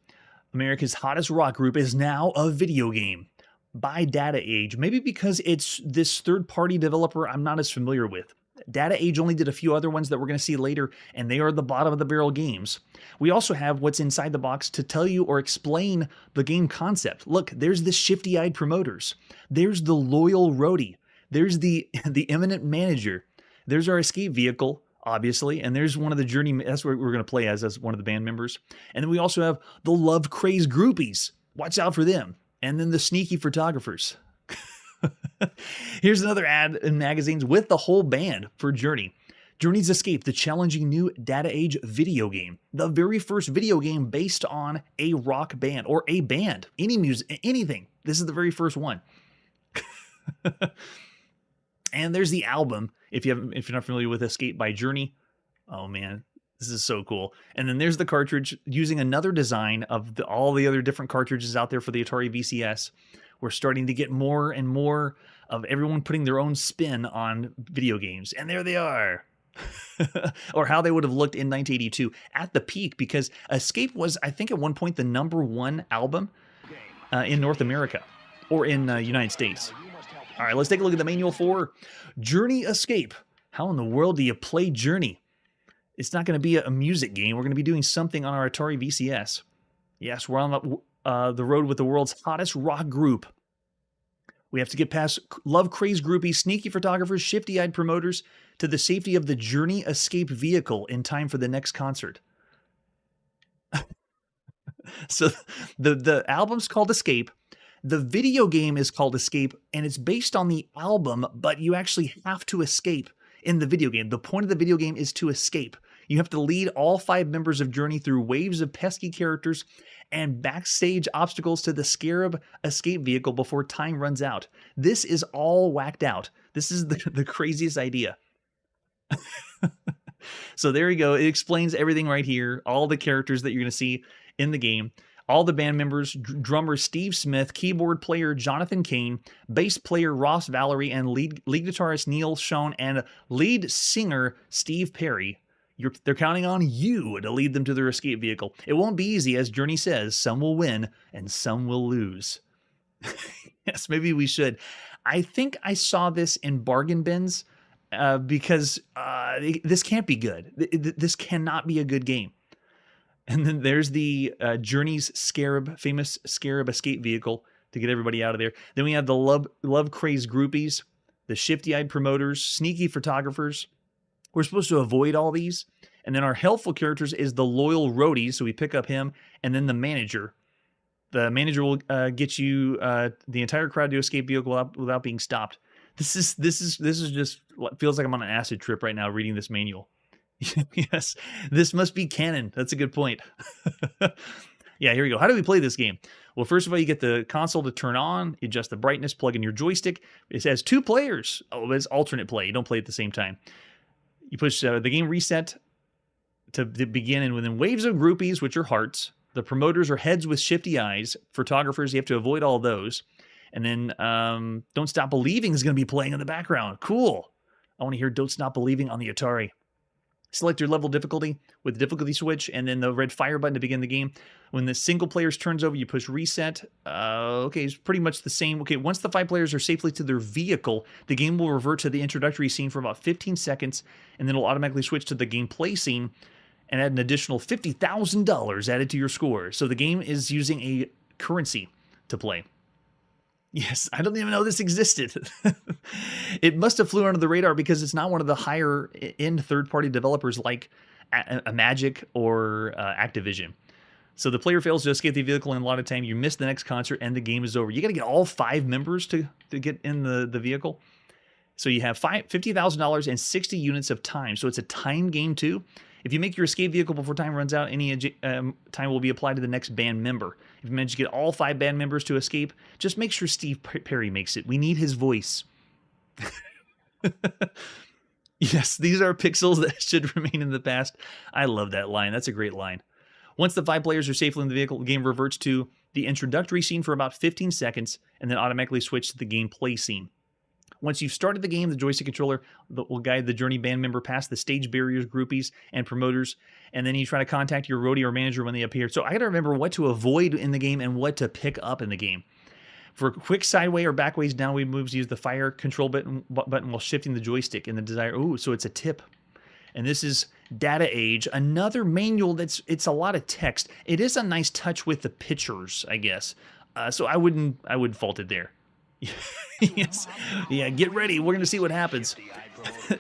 America's hottest rock group is now a video game by Data Age, maybe because it's this third-party developer I'm not as familiar with. Data Age only did a few other ones that we're going to see later, and they are the bottom of the barrel games. We also have what's inside the box to tell you or explain the game concept. Look, there's the shifty-eyed promoters. There's the loyal roadie. There's the eminent manager. There's our escape vehicle, obviously, and there's one of the Journey. That's what we're going to play as one of the band members. And then we also have the love-crazed groupies. Watch out for them. And then the sneaky photographers. Here's another ad in magazines with the whole band for Journey. Journey's Escape, the challenging new Data Age video game. The very first video game based on a rock band or a band. Any music, anything. This is the very first one. And there's the album. If you're not familiar with Escape by Journey, oh man, this is so cool. And then there's the cartridge using another design of all the other different cartridges out there for the Atari VCS. We're starting to get more and more of everyone putting their own spin on video games. And there they are. Or how they would have looked in 1982 at the peak, because Escape was, I think at one point, the #1 album in North America or in the United States. All right, let's take a look at the manual for Journey Escape. How in the world do you play Journey? It's not going to be a music game. We're going to be doing something on our Atari VCS. Yes, we're on the road with the world's hottest rock group. We have to get past love-crazed groupies, sneaky photographers, shifty-eyed promoters, to the safety of the Journey Escape vehicle in time for the next concert. So the album's called Escape. The video game is called Escape, and it's based on the album, but you actually have to escape in the video game. The point of the video game is to escape. You have to lead all 5 members of Journey through waves of pesky characters and backstage obstacles to the Scarab escape vehicle before time runs out. This is all whacked out. This is the craziest idea. So there you go. It explains everything right here. All the characters that you're going to see in the game. All the band members, drummer Steve Smith, keyboard player Jonathan Kane, bass player Ross Valerie, and lead guitarist Neil Schoen, and lead singer Steve Perry. They're counting on you to lead them to their escape vehicle. It won't be easy, as Journey says. Some will win and some will lose. Yes, maybe we should. I think I saw this in bargain bins because this can't be good. This cannot be a good game. And then there's the Journey's famous Scarab escape vehicle to get everybody out of there. Then we have the love-crazed groupies, the shifty-eyed promoters, sneaky photographers. We're supposed to avoid all these. And then our helpful characters is the loyal roadie, so we pick up him, and then the manager. The manager will get you the entire crowd to escape vehicle without being stopped. This is just what feels like I'm on an acid trip right now reading this manual. Yes, this must be canon. That's a good point. Yeah, here we go. How do we play this game? Well, first of all, you get the console to turn on, adjust the brightness, plug in your joystick. It says 2 players. Oh, it's alternate play. You don't play at the same time. You push the game reset to begin, and within waves of groupies, which are hearts. The promoters are heads with shifty eyes. Photographers, you have to avoid all those. And then Don't Stop Believing is going to be playing in the background. Cool. I want to hear Don't Stop Believing on the Atari. Select your level difficulty with the difficulty switch and then the red fire button to begin the game. When the single players turns over, you push reset. Okay, it's pretty much the same. Okay, once the 5 players are safely to their vehicle, the game will revert to the introductory scene for about 15 seconds, and then it'll automatically switch to the gameplay scene and add an additional $50,000 added to your score. So the game is using a currency to play. Yes, I don't even know this existed. It must have flew under the radar because it's not one of the higher end third-party developers like a Magic or Activision. So the player fails to escape the vehicle, and a lot of time you miss the next concert and the game is over. You got to get all 5 members to get in the vehicle. So you have $50,000 and 60 units of time. So it's a time game too. If you make your escape vehicle before time runs out, any time will be applied to the next band member. If you manage to get all 5 band members to escape, just make sure Steve Perry makes it. We need his voice. Yes, these are pixels that should remain in the past. I love that line. That's a great line. Once the 5 players are safely in the vehicle, the game reverts to the introductory scene for about 15 seconds and then automatically switch to the gameplay scene. Once you've started the game, the joystick controller will guide the Journey band member past the stage barriers, groupies, and promoters, and then you try to contact your roadie or manager when they appear. So I got to remember what to avoid in the game and what to pick up in the game. For quick sideway or backways, downway moves, use the fire control button while shifting the joystick in the desired. Oh, so it's a tip. And this is Data Age, another manual it's a lot of text. It is a nice touch with the pictures, I guess. So I wouldn't fault it there. Yes. Yeah, get ready. We're going to see what happens.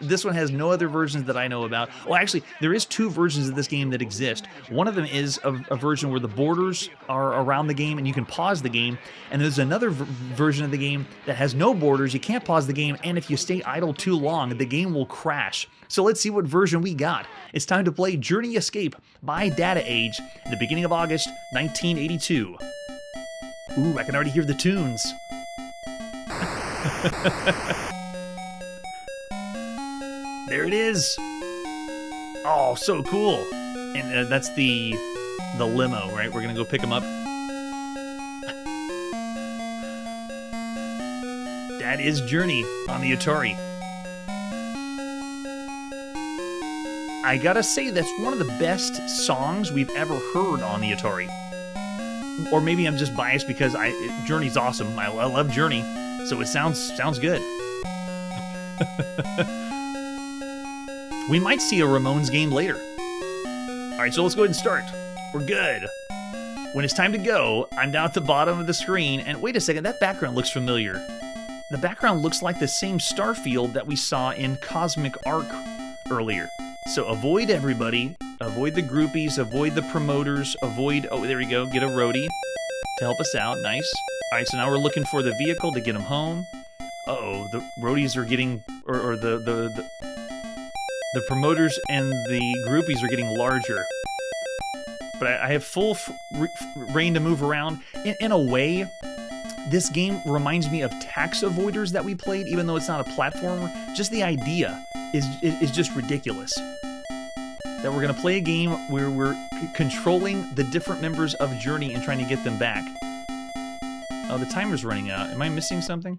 This one has no other versions that I know about. Well, actually, there is 2 versions of this game that exist. One of them is a version where the borders are around the game and you can pause the game. And there's another version of the game that has no borders. You can't pause the game. And if you stay idle too long, the game will crash. So let's see what version we got. It's time to play Journey Escape by Data Age at the beginning of August 1982. Ooh, I can already hear the tunes. There it is. Oh, so cool. And that's the limo, right? We're gonna go pick him up. That is Journey on the Atari. I gotta say, that's one of the best songs we've ever heard on the Atari. Or maybe I'm just biased because Journey's awesome. I love Journey, so it sounds good. We might see a Ramones game later. All right, so let's go ahead and start. We're good. When it's time to go, I'm down at the bottom of the screen, and wait a second, that background looks familiar. The background looks like the same star field that we saw in Cosmic Arc earlier. So avoid everybody, avoid the groupies, avoid the promoters, avoid, oh, there we go, get a roadie to help us out, nice. All right, so now we're looking for the vehicle to get him home. Uh-oh, the roadies are getting, or the promoters and the groupies are getting larger. But I have full reign to move around. In a way, this game reminds me of Tax Avoiders that we played, even though it's not a platformer. Just the idea is just ridiculous. That we're going to play a game where we're controlling the different members of Journey and trying to get them back. Oh, the timer's running out. Am I missing something?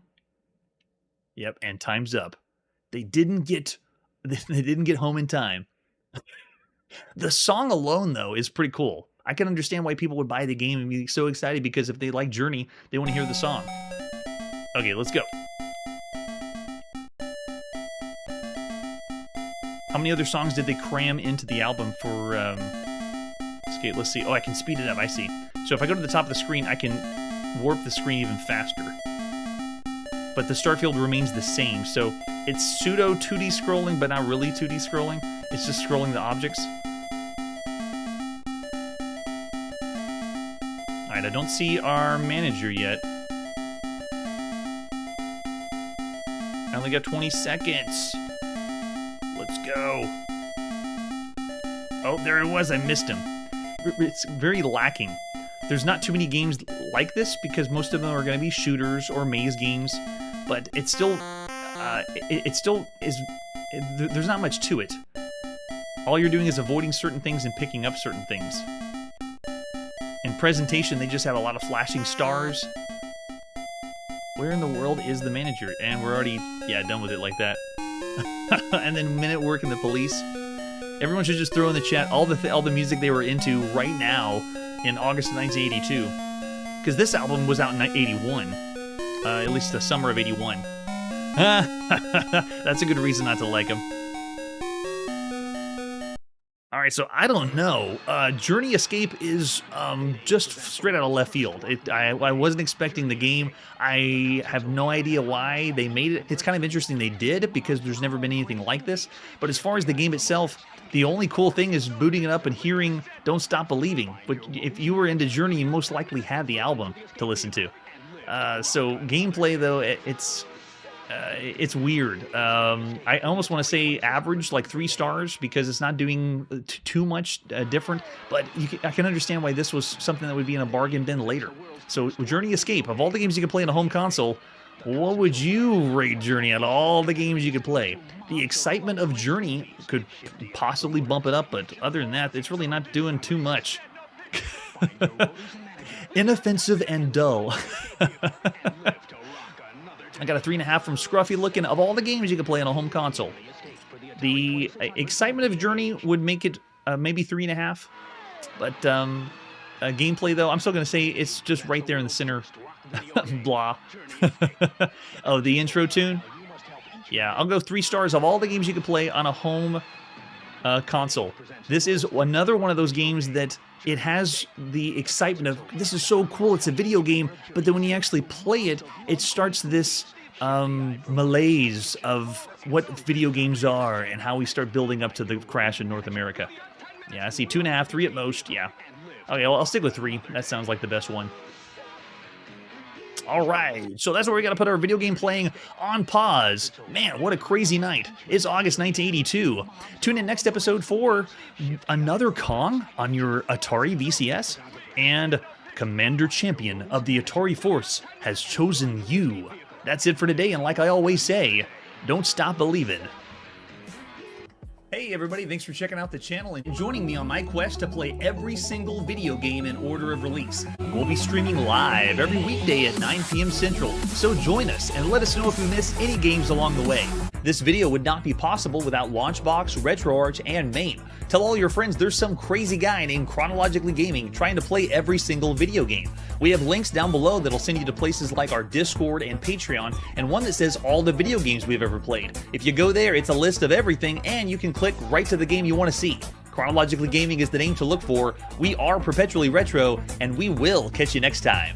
Yep, and time's up. They didn't get home in time. The song alone, though, is pretty cool. I can understand why people would buy the game and be so excited, because if they like Journey, they want to hear the song. Okay, let's go. How many other songs did they cram into the album for Escape? Let's see. Oh, I can speed it up. I see. So if I go to the top of the screen, I can warp the screen even faster. But the start field remains the same. So it's pseudo 2D scrolling, but not really 2D scrolling. It's just scrolling the objects. All right, I don't see our manager yet. I only got 20 seconds. Let's go. Oh, there it was. I missed him. It's very lacking. There's not too many games like this because most of them are going to be shooters or maze games, but it's still, there's not much to it. All you're doing is avoiding certain things and picking up certain things. In presentation, they just have a lot of flashing stars. Where in the world is the manager? And we're already, done with it like that. And then Men at Work and the Police. Everyone should just throw in the chat all the music they were into right now in August of 1982. Because this album was out in 81. At least the summer of 81. That's a good reason not to like them. Alright, right, so I don't know. Journey Escape is just straight out of left field. I wasn't expecting the game. I have no idea why they made it. It's kind of interesting they did, because there's never been anything like this. But as far as the game itself, the only cool thing is booting it up and hearing Don't Stop Believing. But if you were into Journey, you most likely had the album to listen to. So gameplay, though, it's weird. I almost want to say average, like 3 stars, because it's not doing too much different. But I can understand why this was something that would be in a bargain bin later. So Journey Escape, of all the games you could play on a home console, what would you rate Journey out of all the games you could play? The excitement of Journey could possibly bump it up, but other than that, it's really not doing too much. Inoffensive and dull. I got a 3.5 from Scruffy looking. Of all the games you could play on a home console, the excitement of Journey would make it maybe 3.5. But gameplay, though, I'm still going to say it's just right there in the center. Blah. Oh, the intro tune? Yeah, I'll go 3 stars of all the games you could play on a home console. This is another one of those games that it has the excitement of, this is so cool, it's a video game, but then when you actually play it, it starts this malaise of what video games are and how we start building up to the crash in North America. Yeah, I see 2.5, 3 at most, yeah. Okay, well, I'll stick with 3. That sounds like the best one. All right, so that's where we got to put our video game playing on pause. Man, what a crazy night. It's August 1982. Tune in next episode for another Kong on your Atari VCS, and Commander Champion of the Atari Force has chosen you. That's it for today, and like I always say, don't stop believing. Hey everybody, thanks for checking out the channel and joining me on my quest to play every single video game in order of release. We'll be streaming live every weekday at 9 p.m. Central, so join us and let us know if you miss any games along the way. This video would not be possible without Launchbox, RetroArch, and MAME. Tell all your friends there's some crazy guy named Chronologically Gaming trying to play every single video game. We have links down below that'll send you to places like our Discord and Patreon, and one that says all the video games we've ever played. If you go there, it's a list of everything, and you can click right to the game you want to see. Chronologically Gaming is the name to look for. We are perpetually retro, and we will catch you next time.